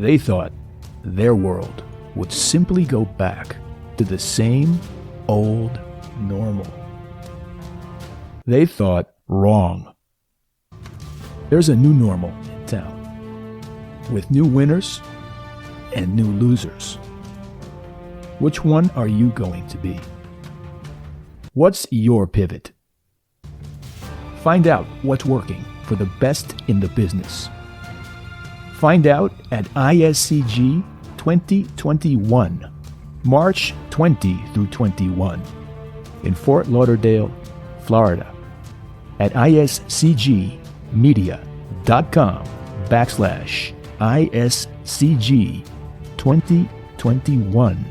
They thought their world would simply go back to the same old normal. They thought wrong. There's a new normal in town, with new winners and new losers. Which one are you going to be? What's your pivot? Find out what's working for the best in the business. Find out at ISCG 2021, March 20 through 21, in Fort Lauderdale, Florida, at iscgmedia.com/ISCG 2021.